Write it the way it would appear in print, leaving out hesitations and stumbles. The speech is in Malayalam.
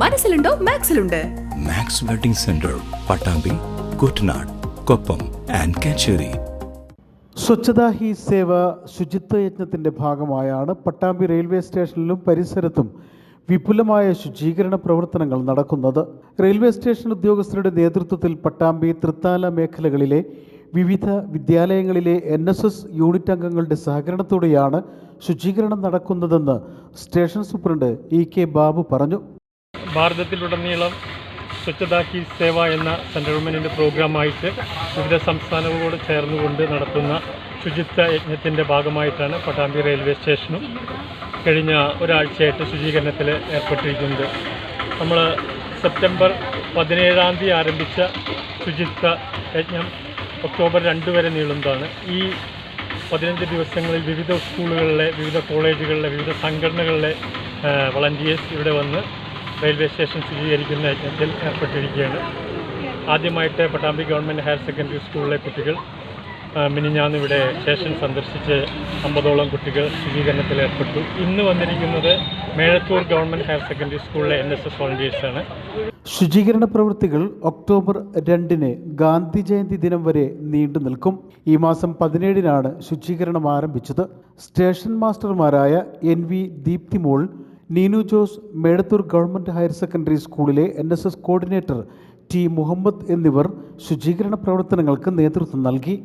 മനസ്സിലുണ്ടോ മാക്സിലുണ്ട്. Max wedding centre, Pattambi, Kuttanad, Koppam and Kacheri. Swachhata Hi Seva ശുചിത്വ യജ്ഞത്തിൻ്റെ ഭാഗമായാണ് പട്ടാമ്പി റെയിൽവേ സ്റ്റേഷനിലും പരിസരത്തും വിപുലമായ ശുചീകരണ പ്രവർത്തനങ്ങൾ നടക്കുന്നത്. റെയിൽവേ സ്റ്റേഷൻ ഉദ്യോഗസ്ഥരുടെ നേതൃത്വത്തിൽ പട്ടാമ്പി, തൃത്താല മേഖലകളിലെ വിവിധ വിദ്യാലയങ്ങളിലെ NSS യൂണിറ്റ് അംഗങ്ങളുടെ സഹകരണത്തോടെയാണ് ശുചീകരണം നടക്കുന്നതെന്ന് സ്റ്റേഷൻ സൂപ്രണ്ട് EK ബാബു പറഞ്ഞു. ഭാരതത്തിലുടനീളം സ്വച്ഛതാ ഹി സേവ എന്ന സെൻട്രൽ ഗവൺമെൻറ്റിൻ്റെ പ്രോഗ്രാമായിട്ട് വിവിധ സംസ്ഥാനങ്ങളോട് ചേർന്നുകൊണ്ട് നടത്തുന്ന ശുചിത്വ യജ്ഞത്തിൻ്റെ ഭാഗമായിട്ടാണ് പട്ടാമ്പി റെയിൽവേ സ്റ്റേഷനും കഴിഞ്ഞ ഒരാഴ്ചയായിട്ട് ശുചീകരണത്തിൽ ഏർപ്പെട്ടിരിക്കുന്നത്. നമ്മൾ സെപ്റ്റംബർ 17 ആരംഭിച്ച ശുചിത്വ യജ്ഞം ഒക്ടോബർ 2 വരെ നീളുന്നതാണ്. ഈ 15 ദിവസങ്ങളിൽ വിവിധ സ്കൂളുകളിലെ, വിവിധ കോളേജുകളിലെ, വിവിധ സംഘടനകളിലെ വളണ്ടിയേഴ്സ് ഇവിടെ വന്ന് റെയിൽവേ സ്റ്റേഷൻ ശുചീകരിക്കുന്ന യജ്ഞത്തിൽ ഏർപ്പെട്ടിരിക്കുകയാണ്. ആദ്യമായിട്ട് പട്ടാമ്പി ഗവൺമെൻറ് ഹയർ സെക്കൻഡറി സ്കൂളിലെ കുട്ടികൾ മിനിഞ്ഞാന്ന് ഇവിടെ സ്റ്റേഷൻ സന്ദർശിച്ച് 50ഓളം കുട്ടികൾ ശുചീകരണത്തിൽ ഏർപ്പെട്ടു. ഇന്ന് വന്നിരിക്കുന്നത് മേഴത്തൂർ ഗവൺമെൻറ് ഹയർ സെക്കൻഡറി സ്കൂളിലെ NSS വോളണ്ടിയേഴ്സാണ്. ശുചീകരണ പ്രവൃത്തികൾ ഒക്ടോബർ 2 ഗാന്ധി ജയന്തി ദിനം വരെ നീണ്ടു നിൽക്കും. ഈ മാസം 17 ശുചീകരണം ആരംഭിച്ചത്. സ്റ്റേഷൻ മാസ്റ്റർമാരായ NV Deepthimol, Neenu Jose, Mezhathur government higher secondary സ്കൂളിലെ NSS കോർഡിനേറ്റർ T മുഹമ്മദ് എന്നിവർ ശുചീകരണ പ്രവർത്തനങ്ങൾക്ക് നേതൃത്വം നൽകി.